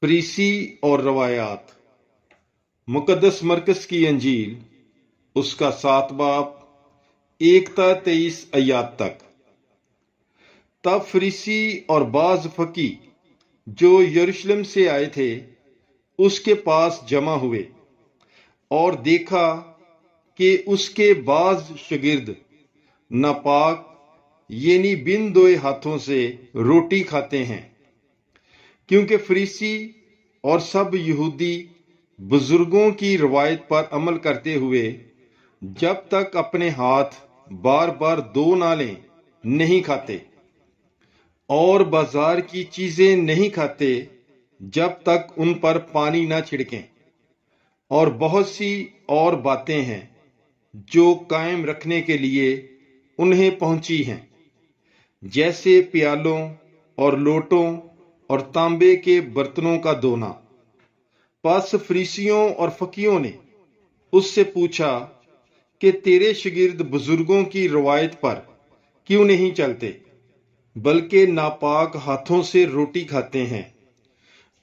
फरीसी और रवायात। मुकद्दस मरकस की अंजील उसका 7 बाब 1-23 आयात तक। तब फरीसी और बाज फकी जो यरूशलेम से आए थे उसके पास जमा हुए और देखा कि उसके बाज शागिर्द नापाक यानी बिन धोए हाथों से रोटी खाते हैं, क्योंकि फरीसी और सब यहूदी बुजुर्गों की रवायत पर अमल करते हुए जब तक अपने हाथ बार बार धो ना लें नहीं खाते, और बाजार की चीजें नहीं खाते जब तक उन पर पानी ना छिड़कें। और बहुत सी और बातें हैं जो कायम रखने के लिए उन्हें पहुंची हैं, जैसे प्यालों और लोटों और तांबे के बर्तनों का धोना। पास फरीसियों और फकीयों ने उससे पूछा कि तेरे शागिर्द बुजुर्गों की रवायत पर क्यों नहीं चलते, बल्कि नापाक हाथों से रोटी खाते हैं।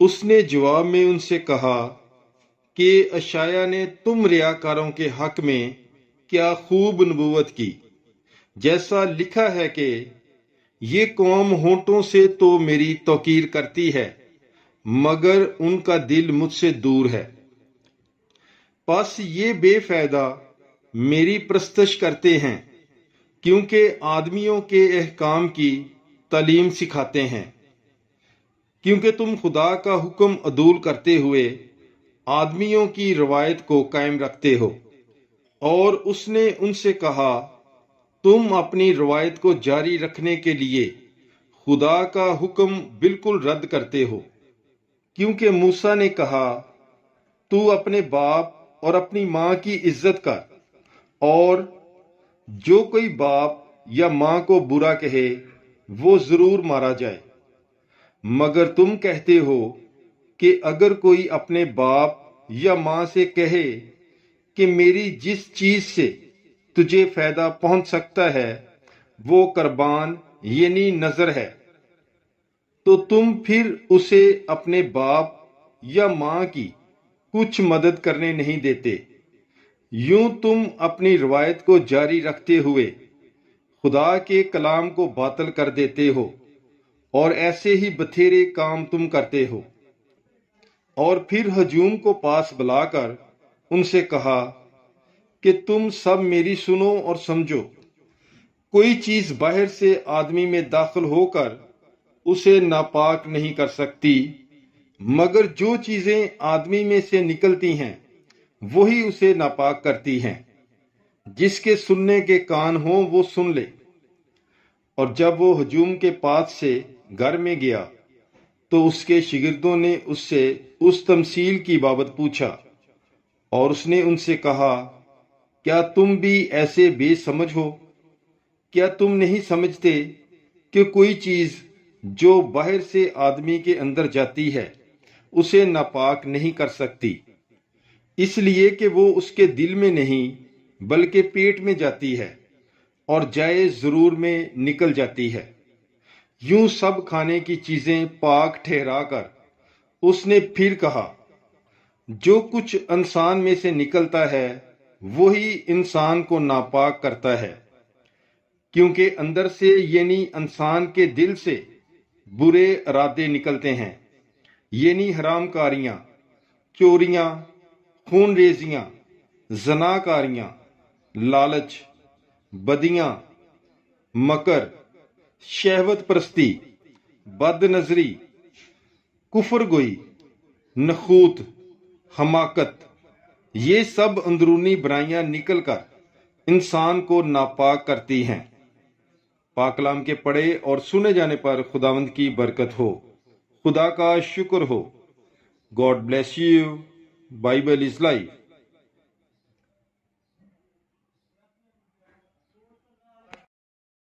उसने जवाब में उनसे कहा कि यशायाह ने तुम रियाकारों के हक में क्या खूब नबूवत की, जैसा लिखा है कि ये कौम होंठों से तो मेरी तौकीर करती है, मगर उनका दिल मुझसे दूर है। बस ये बेफायदा मेरी प्रस्तश करते हैं, क्योंकि आदमियों के अहकाम की तालीम सिखाते हैं। क्योंकि तुम खुदा का हुक्म अदूल करते हुए आदमियों की रवायत को कायम रखते हो। और उसने उनसे कहा, तुम अपनी रवायत को जारी रखने के लिए खुदा का हुक्म बिल्कुल रद्द करते हो, क्योंकि मूसा ने कहा, तू अपने बाप और अपनी माँ की इज्जत कर, और जो कोई बाप या माँ को बुरा कहे वो जरूर मारा जाए। मगर तुम कहते हो कि अगर कोई अपने बाप या माँ से कहे कि मेरी जिस चीज से तुझे फायदा पहुंच सकता है वो कुर्बान यानी नजर है, तो तुम फिर उसे अपने बाप या माँ की कुछ मदद करने नहीं देते। यूं तुम अपनी रवायत को जारी रखते हुए खुदा के कलाम को बातिल कर देते हो, और ऐसे ही बथेरे काम तुम करते हो। और फिर हजूम को पास बुलाकर उनसे कहा कि तुम सब मेरी सुनो और समझो। कोई चीज बाहर से आदमी में दाखिल होकर उसे नापाक नहीं कर सकती, मगर जो चीजें आदमी में से निकलती हैं वही उसे नापाक करती हैं। जिसके सुनने के कान हो वो सुन ले। और जब वो हजूम के पास से घर में गया तो उसके शागिर्दों ने उससे उस तमसील की बाबत पूछा, और उसने उनसे कहा, क्या तुम भी ऐसे बेसमझ हो? क्या तुम नहीं समझते कि कोई चीज जो बाहर से आदमी के अंदर जाती है उसे नापाक नहीं कर सकती, इसलिए कि वो उसके दिल में नहीं बल्कि पेट में जाती है और जाए जरूर में निकल जाती है। यूं सब खाने की चीजें पाक ठहरा कर उसने फिर कहा, जो कुछ इंसान में से निकलता है वही इंसान को नापाक करता है, क्योंकि अंदर से यानी इंसान के दिल से बुरे इरादे निकलते हैं, यानी हरामकारियां, चोरियां, खूनरेजियां, जनाकारियां, लालच, बदियां, मकर, शहवत परस्ती, बदनजरी, कुफर गोई, नखूत, हमाकत। ये सब अंदरूनी बुराइयां निकलकर इंसान को नापाक करती हैं। पाकलाम के पढ़े और सुने जाने पर खुदावंद की बरकत हो। खुदा का शुक्र हो। God bless you. Bible is life.